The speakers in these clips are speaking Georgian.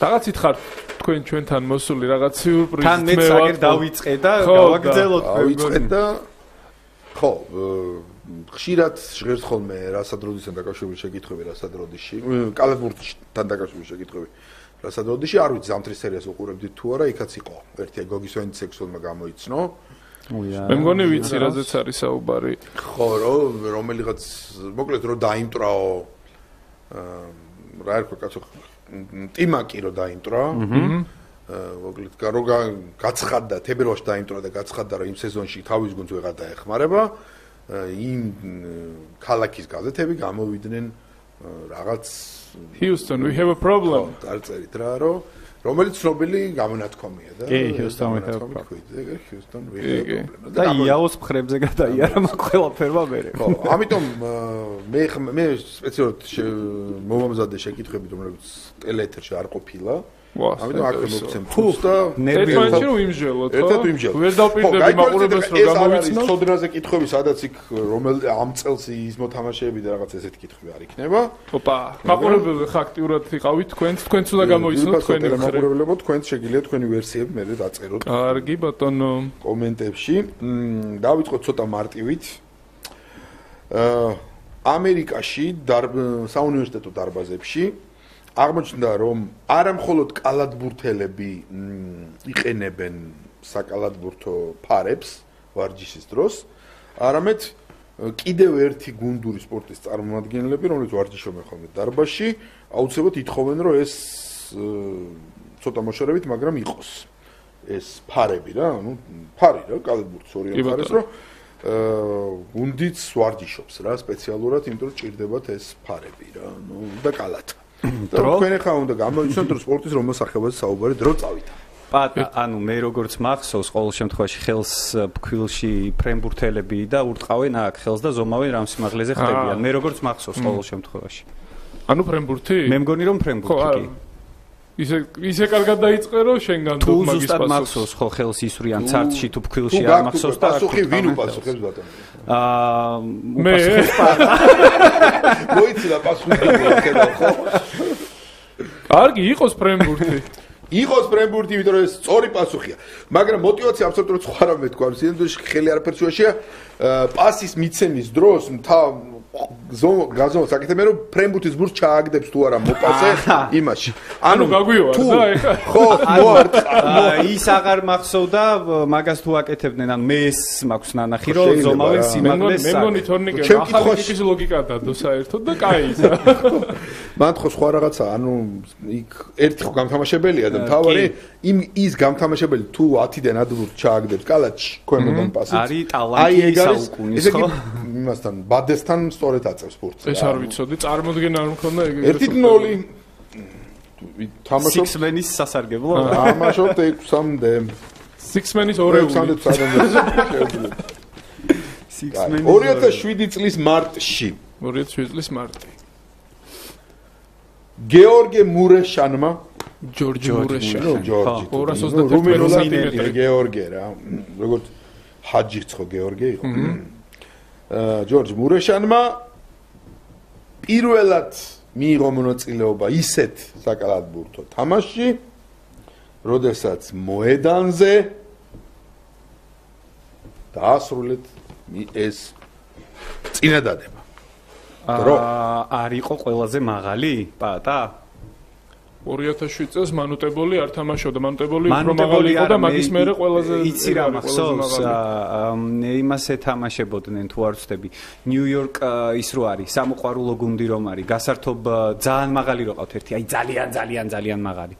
Რაღაცით ხარ თქვენ ჩვენთან მოსული რაღაც სიურპრიზით თან მეც აგერ დავიწყე და გავაგრძელოთ დავიწყეთ და ხო ხშირად ჟღერს ხოლმე რასადროდისთან დაკავშირებული შეკითხვები რასადროდისში კალათბურთთან დაკავშირებული შეკითხვები რასადროდისში არ ვიცი ზამთრის სერიას უყურებდით თუ არა იქაც იყო ერთი გოგის ვენცექსონმა გამოიცნო მე მგონი ვიცი რაზეც არის საუბარი ხო რომელიღაც მოკლედ რომ დაიმტრაო რა ერქვა კაცო ტიმაკი რომ დაიმტრა მოკლედ გაცხადდა თებერვალში დაიმტრა და გაცხადდა რომ იმ სეზონში თავის გუნდს ვეღარ დაეხმარება იმ ქალაქის გაზეთები გამოვიდნენ რაღაც Houston we have a problem არწერით რა რომელიც ცნობილი გამონათქვამია და Houston we have a problem Houston we have a problem და იაოს მხრებზე გადაიარა ყველაფერმა მერე ხო ამიტომ მე სპეციალურად მომამზადე შეკითხვები რომლებიც ტელეეთერში არ ყოფილა ამიტომ აქ მოგცემ ფულს და ერთმანეთში რომ იმჟელოთ ხო ერთად იმჟელოთ ვერ დავპირდები მაყურებელს რომ გამოვიცნო სოდრაზე კითხვები სადაც იქ რომელ ამ წელს ის მოთამაშეები და რაღაც ესეთი კითხვები არ იქნება ოპა მაყურებელი ხა აქტიურად იყავით თქვენც უნდა გამოიცნოთ თქვენი მაყურებლებო თქვენც შეგიძლიათ თქვენი ვერსიები მე დაწეროთ კარგი ბატონო კომენტებში დავიწყოთ ცოტა მარტივით ამერიკაში საუნივერსიტეტო დარბაზებში აღმოჩნდა რომ არა მხოლოდ კალათბურთელები იყენებენ საკალათბურთო ფარებს ვარჯიშის დროს, არამედ კიდევ ერთი გუნდური სპორტის წარმომადგენლები, რომლებიც ვარჯიშობენ ხოლმე დარბაზში, აუცილებლად ითხოვენ რომ ეს ცოტა მოშორებით, მაგრამ იყოს ეს ფარები რა, ну ფარი რა, კალათბურთის ორი მხარეს რომ გუნდიც ვარჯიშობს რა, სპეციალურად, იმიტომ რომ ჭირდებათ ეს ფარები რა, ну და კალათა თქვენ ახლა უნდა გამოიცნოთ რომ სპორტის რომელ სახეობაზე საუბარი დრო წავიდა. პატა, ანუ მე როგორც მახსოვს ყოველ შემთხვევაში ხელს ფქვილში ფრენბურთელები და ურტყავენ აქ ხელს და ზომავენ რამ სიმაღლეზე ხდებიან. მე როგორც მახსოვს ყოველ შემთხვევაში. ანუ ფრენბურთი? მე მგონი რომ ფრენბურთი. ისე კარგად დაიწყე რომ შენგან თუ ზუსტად მახსოვს ხო ხელს ისვრიან ცარტში თუ ფქვილში არ მახსოვს და პასუხი ვინ უპასუხებს ბატონო? მე მოიცი და პასუხი ხედავ ხო? კარგი იყოს ფრენბურთი. იყოს ფრენბურთი, იმიტომ რომ ეს სწორი პასუხია. მაგრამ мотиваცია აბსოლუტურად სხვა რამე თქვა. სინამდვილეში ხელი არაფერს უაშია. პასის მიცემის დროს გაზომვა საკეთებენ რომ ფრენბურთის გუნდს ჩააგდებს თუ არა მოპასე იმაში. ანუ გაგვივარ და ეხა ხო, ის აღარ მახსოვდა, მაგას თუ აკეთებდნენ, ან მე მაქვს ნანახი რომ ზომავენ სიმაღლეს. მე მგონი თორნიკე ახალი ტიპის ლოგიკა დადო საერთოდ და კაი ისა. მან ხო სხვა რაღაცა, ანუ იქ ერთი ხო გამთამაშებელია და თავარი ის გამთამაშებელი თუ 10-დან ადრე ჩააგდებს კალათში ქვემოდან პასით. არის ტალანტი საუკუნის ხო? იმასთან ბადესთან სწორედ აწევს ფურცს. ეს არ ვიცოდი, წარმოდგენა არ მქონდა ეგ. 1-0 თამაშობ Six-Man-ის სასარგებლო. თამაშობ 6-მდე. Six-Man-ის ორეული. 2007 წლის მარტში. 2007 წლის მარტი. გეორგე მურეშანმა ჯორჯი მურეშანი. ჯორჯი. 221 სანტიმეტრი. გეორგე რა. როგორც ჰაჯიც ხო გეორგე იყო. ჯორჯ მურეშანმა პირველად მიიღო მონაწილეობა ისეთ საკალათბურთო თამაშში, როდესაც მოედანზე დაასრულეთ ეს წინადადება. არ იყო ყველაზე მაღალი პატა 2007 წელს მანუტებული არ თამაშობდა, მანუტებული უფრო მაღალი იყო და მაგის მერე ყველაზე იცი რა მახსოვს იმას ეთამაშებოდნენ თუ არ ვცდები ნიუ-იორკ ის რო არის სამოყვარულო გუნდი რომ არის გასართობ ძალიან მაღალი რო ყავთ ერთი აი ძალიან მაღალი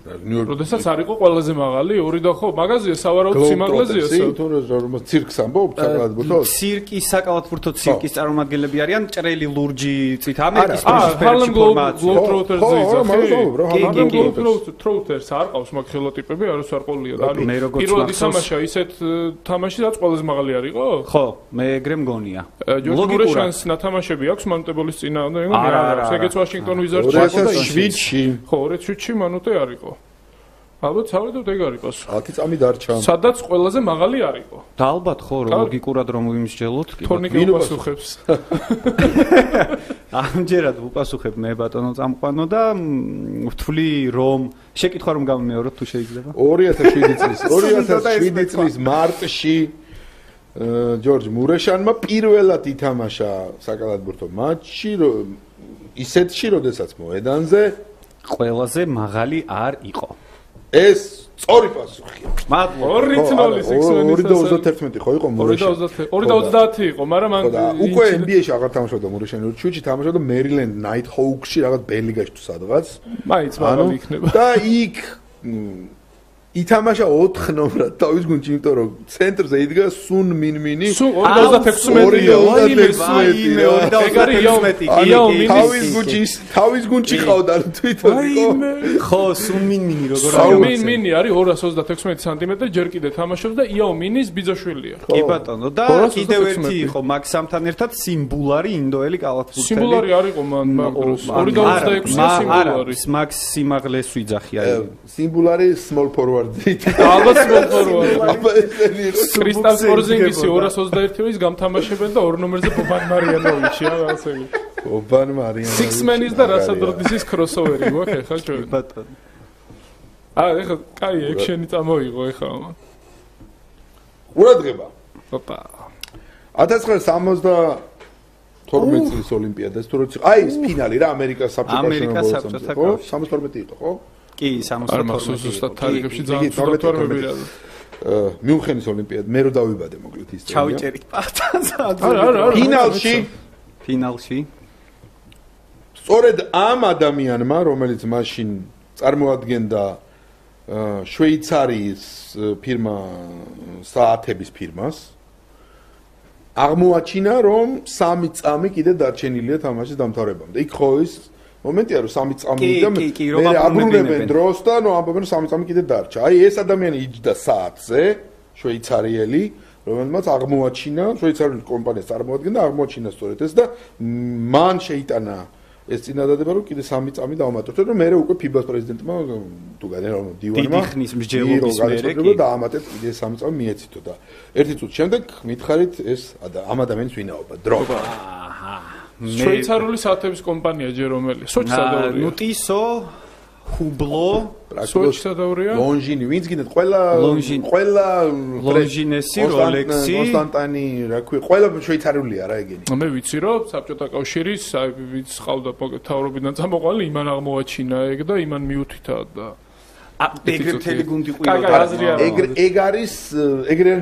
როდესაც არ იყო ყველაზე მაღალი ორი და ხო მაგაზია სავარაუდო სიმაღლეზეა რომ ცირკს ამბობ საკალათბურთოს ცირკის საკალათბურთო ცირკის წარმომადგენლები არიან ჭრელი ლურჯი წით ამერიკის გლოუტროუტერზე გლოუტროუტერს არ ყავს მაგ ხელოტიპები არც არ ყოლია და ანუ პირველად ითამაშა ისეთ თამაში რაც ყველაზე მაღალი არისო ხო მე ეგრე მგონია ლოგიკურად ნათამაშები აქვს მანუტებოლის წინააღმდეგ ეგეც ვაშინგტონ ვიზარდში იყო და 2007-ში ხო 2007-ში მანუტე არისო ალბათ სავარაუდოდ ეგ არის პასუხი. 10 წამი დარჩა. სადაც ყველაზე მაღალი არ იყო. და ალბათ ხო ლოგიკურად რომ ვიმსჯელოთ, თორნიკე უპასუხებს. ამჯერად ვუპასუხებ მე ბატონო წამყვანო და ვთვლი რომ შეკითხვა რომ გამიმეოროთ თუ შეიძლება. 2007 წლის მარტში ჯორჯ მურეშანმა პირველად ითამაშა საკალათბურთო მატჩი ისეთში, როდესაც მოედანზე ყველაზე მაღალი არ იყო. ეს სწორი პასუხია. მადლობა. 2-0 X-Men-ის. 2-21 ხო იყო მურეშანი? 2-30 იყო, მაგრამ მან უკვე NBA-ში აღარ თამაშობდა მურეშანი, ჩუჩი თამაშობდა Maryland Nighthawks-ში, რაღაც ბელიგაში თუ სადღაც. მაინც მაღალი იქნება. და იქ ითამაშა 4 ნომრად თავის გუნდში, იმიტომ რომ ცენტრზე იდგა სუნ მინმინი. სუნ 216. თავის გუნდში ყავდა თვითონ იყო. ხო, სუნ მინმინი როგორ არის? სუნ მინმინი არის 226 სანტიმეტრი, ჯერ კიდევ თამაშობს და იაო მინის ბიძაშვილია. კი ბატონო, და კიდევ ერთი იყო მაქსამთან ერთად სიმბულარი ინდოელი კალათბურთელი. სიმბულარი არ იყო მან მაგდროს. 226 სიმბულარი. მაქს სიმაღლეს ვიძახია. სიმბულარი small forward ალბათ კრისტალ პორზინგისი 221 ის გამთამაშებენ და 2 ნომერზე ბობან მარიანოვიჩი რაღაცა. ბობან მარიანოვიჩი. Six-Man-ის და რასადროდის crossover-ი გვაქვს ახლა ჩვენ. ბატონო. ეხლა კაი ექშენი წამოიღო ეხლა. ყურადღება. ოპა. 1972 წლის ოლიმპიადას თუ როცა აი ეს ფინალი რა ამერიკას საბჭოთა კავშირში 72 იყო ხო? კი 72 ზუსტად თარიღებში ძალიან ცუდად თორმები რა. მიუნხენის ოლიმპიადა მე რო დავიბადე მოკლედ ის წელი. ჩავიჭერით პატანს. ფინალში. სწორედ ამ ადამიანმა, რომელიც მაშინ წარმოადგენდა შვეიცარიის ფირმა საათების ფირმას, აღმოაჩინა რომ 3 წამი კიდე დარჩენილია თამაშის დამთავრებამდე. იქ ხო ის მომენტია რომ 3 წამი და მე აბრუნებენ დროს და ნუ ამბობენ 3 წამი კიდე დარჩა. აი ეს ადამიანი იჯდა საათზე, შვეიცარიელი, რომელმაც აღმოაჩინა, შვეიცარიული კომპანია წარმოადგენდა, აღმოაჩინა სწორედ ეს და მან შეიტანა ეს წინადადება რომ კიდე 3 წამი დავამატოთ და მე უკვე FIBA-ს პრეზიდენტმა თუ გადაეროვნო დივანმა დიდი ხნის მსჯელობის მერე კი დაამატეთ კიდე 3 წამი მიეცითო და ერთი წუთის შემდეგ მითხარით ეს ამ ადამიანის ვინაობა დრო. შვეიცარიული საათების კომპანია ჯერ რომელი? სოჩსადაურია. ნუტისო, ჰუბლო, სოჩსადაურია. ლონჟინი, ვინც გინდათ ყველა ლონჟინესი, როლექსი, კონსტანტანი, რა ქვია, ყველა შვეიცარიულია რა ეგენი. მე ვიცი რომ საბჭოთა კავშირის ვინც ყავდა თავრობიდან წამოყვანილი, იმან აღმოაჩინა ეგ და იმან მიუთითა და ეგრე მთელი გუნდი ყიდოდა. ეგ არის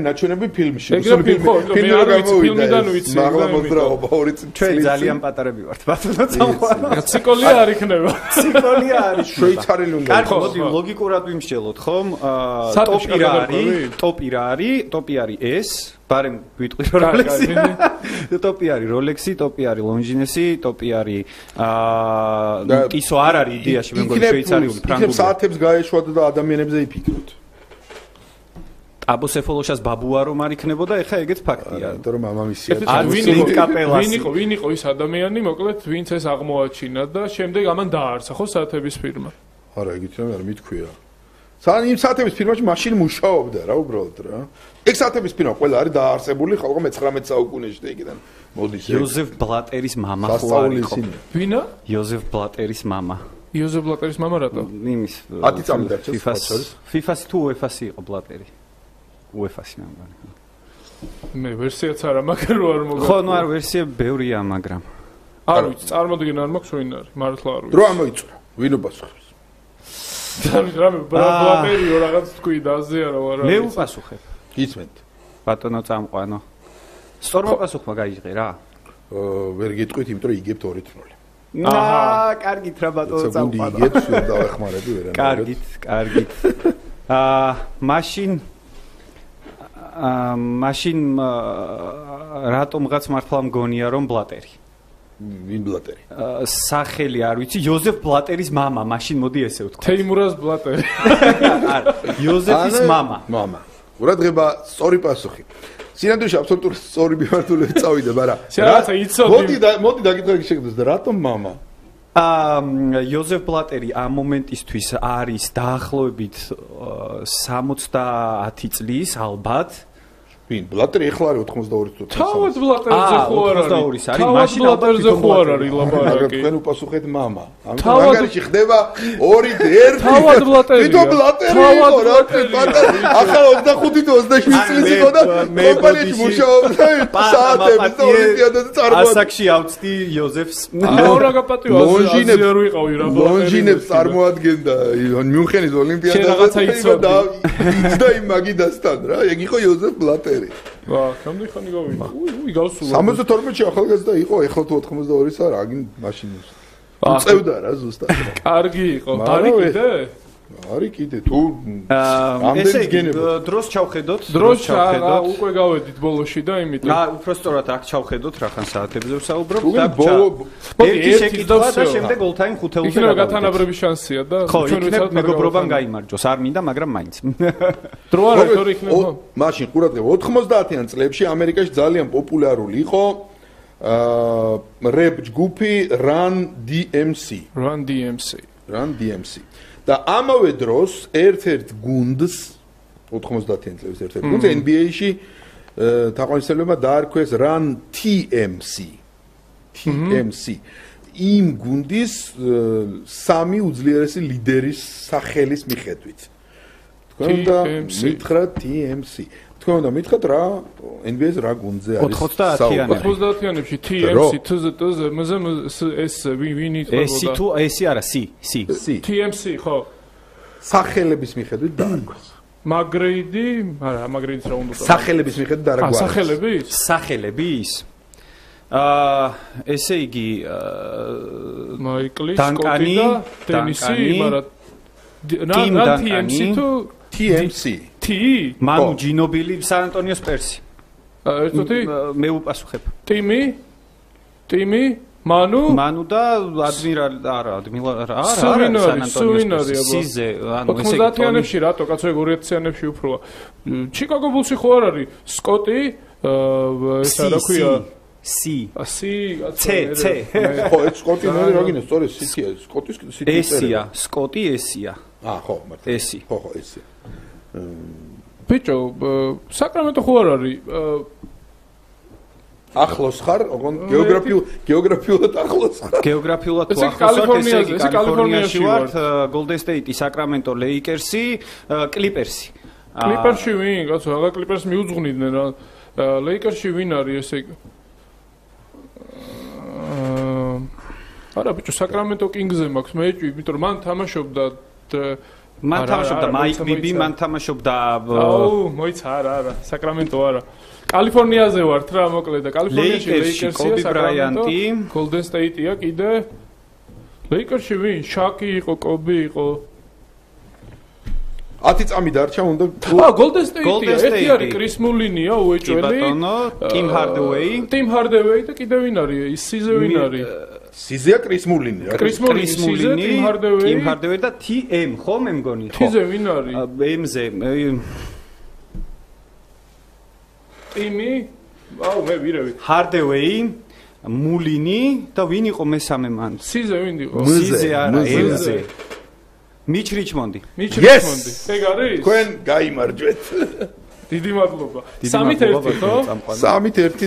ნაჩვენები ფილმში. ფილმიდან ვიცი. მაღლა მოძრაობა 2 წელი. ჩვენ ძალიან პატარები ვართ, ბატონო წამყვანო. ციკლია არ იქნება. ციკლია არის. შვეიცარიელი უნდა. კარგი, მოდი ლოგიკურად ვიმსჯელოთ, ხომ? ტოპი არის ეს. ბარემ ვიტყვი როლექსი. ტოპი არის როლექსი, ტოპი არის ლონჟინესი, ტოპი არის ტისო არ არის იდეაში მე მგონი შვეიცარიული ფრანგული. იქნებ საათებს გაეშვათ და ადამიანებზე იფიქროთ. აბოსეფოლოშას ბაბუა რომ არ იქნებოდა, ეხა ეგეც ფაქტია. იმიტომ რომ მამამისია. ვინ იყო ის ადამიანი, მოკლედ, ვინც ეს აღმოაჩინა და შემდეგ ამან დააარსა ხო საათების ფირმა. არა, ეგით რა მითქვია. იმ საათების ფირმაში მაშინ მუშაობდა რა უბრალოდ რა. ეგ საათების ფირმა ყველა არის დაარსებული ხალხო მე-19 საუკუნეში და იქიდან მოდის. იოზეფ ბლატერის მამა ხო არის? ვინა? იოზეფ ბლატერის მამა. იოზეფ ბლატერის მამა რატო? იმის 10 წამი დარჩა FIFA-ს თუ UEFA-ს იყო ბლატერი. UEFA-ს მე მგონი. მე ვერსიაც არა მაგარ არ მოგა. ხო, ნუ არ ვერსია ბევრია, მაგრამ არ ვიცი, წარმოდგენა არ მაქვს ვინ არის, მართლა არ ვიცი. დრო ამოიწურა. ვინ უპასუხებს? რამე ბლატერიო რაღაც თქვი და აზია რა ვარა. მე უპასუხებ. გიცმენთ. ბატონო წამყვანო. სწორმა პასუხმა გაიჟღე რა. ვერ გიტყვით, იმიტომ რომ იგებთ 2-0. აჰა, კარგით რა ბატონო წამყვანო. იგებს დავეხმარები ვერა. კარგით. მაშინ რატომღაც მართლა მგონია რომ ბლატერი. ვინ ბლატერი? სახელი არ ვიცი, იოზეფ ბლატერის მამა, მაშინ მოდი ესე ვთქვა. თეიმურაზ ბლატერი. არა, იოზეფის მამა. მამა. ყურადღება, სწორი პასუხი. სინამდვილეში აბსოლუტურად სწორი მიმართულებით წავიდა, მაგრამ რაღაცა იცოდი. მოდი დაგიწყე შეგდეს და რატომ მამა? იოზეფ ბლატერი ამ მომენტისთვის არის დაახლოებით 70 წლის ალბათ. ვინ? ბლატერი ეხლა არის 82 წუთი. თავად ბლატერზე ხო არ არის? 82 არის. მაშინ ბლატერზე ხო არ არის ლაბარაკი. თქვენ უპასუხეთ მამა. ამიტომ მაგარში ხდება 2-1. თავად ბლატერია. თვითონ ბლატერი იყო რა თქვენ. ახლა 25 თუ 27 წლის იყო და კომპანიაში მუშაობდა საათებს და ოლიმპიადაზე წარმოადგენდა. ასაკში ავწდი იოზეფს. რა გაპატიო აზიაზე არ ვიყავი რა ბლატერი. ლონჟინებს წარმოადგენდა მიუნხენის ოლიმპიადაზე და იცდა იმ მაგიდასთან რა. ეგ იყო იოზეფ ბლატერი. რამდენი ხანი გავიდა? უი გავსულა. 72-ში ახალგაზრდა იყო, ეხლა თუ 82-ს არა, აგინ მაშინ უწევდა რა ზუსტად. კარგი იყო. არის კიდე? არის კიდე. თუ ესე იგი დროს ჩავხედოთ, უკვე გავედით ბოლოში და იმით. უпростоრად აქ ჩავხედოთ რახან საათებზე ვსაუბრობ და ერთი შეკითხვა და შემდეგ all-time 5-ელზე იქნება გათანაბრების შანსია და ჩვენ ვცადოთ მეგობრობამ გაიმარჯოს, არ მინდა, მაგრამ მაინც. დრო არ არის, თორე იქნება. მაშინ ყურადღება 90-იან წლებში ამერიკაში ძალიან პოპულარული იყო რეპ ჯგუფი Run DMC. და ამავე დროს ერთ-ერთ გუნდს 90-იან წლების ერთ-ერთ გუნდს NBA-ში თაყვანისმცემლებმა დაარქვეს Run TMC. იმ გუნდის სამი უძლიერესი ლიდერის სახელის მიხედვით. თქვენ უნდა მითხრათ TMC. თქვენ უნდა მითხრათ რა NBA-ს რა გუნდზე არის 90-იანებში TMC ეს ვინ ითხოვდა ეს თუ ესი არა C TMC ხო სახელების მიხედვით დაარქვეს მაგრეიდი არა მაგრეიდის რა უნდა სახელების მიხედვით დაარქვეს სახელების ესე იგი მაიკლი სკოტი და დენისი მაგრამ TMC თუ TMC მანუ ჯინობილი სან ანტონიოს სპერსი ერთოთი მე უპასუხებ ტიმი მანუ და ადმირალი სუვინარი სიზე ანუ 90-იანებში რატო კაცო 2000-იანებში უფროა ჩიკაგო ბულსი ხო არ არის სკოტი ეს რა ქვია C ხო ეს სკოტი მე რა გინდა სწორედ სიტია სკოტის ესია სკოტი ესია ხო მართლა ესი ხო ესი ბიჭო საკრამენტო ხო არ არის ახლოს ხარ ოღონდ გეოგრაფიულად ახლოს ხარ გეოგრაფიულად თუ ახლოს ეს კალიფორნიაში ვარ გოლდენ სტეიტი საკრამენტო ლეიკერსი კლიპერსი ვინ კაცო აღა კლიპერს მიუძღვნიდნენ რა ლეიკერსში ვინ არის ესე არა ბიჭო საკრამენტო კინგზე მაქვს მეჭვი იმიტომ რომ მან თამაშობდა მაიკ ბიბი მან თამაშობდა მოიცა არა საკრამენტო არა კალიფორნიაზე ვართ რა მოკლედ და კალიფორნიაში ლეიკერსია კობი ბრაიანტი გოლდენ სტეიტია კიდე ლეიკერსში ვინ შაკი იყო კობი იყო 10 წამი დარჩა უნდა გოლდენ სტეიტია ერთი არის კრის მულინია უეჭველი ტიმ ჰარდევეი და კიდე ვინ არის ის სიზე ვინ არის სიზეა კრის მულინი რა კრის მულინი ტიმ ჰარდევეი და TM ხო მე მგონი ხო TZ ვინ არის M-ზე ტიმი მე ვირევი ჰარდევეი მულინი და ვინ იყო მესამე მან სიზე ვინ იყო სიზე არა M-ზე მიჩ რიჩმონდი ეგ არის თქვენ გაიმარჯვეთ დიდი მადლობა 3-1 ხო 3-1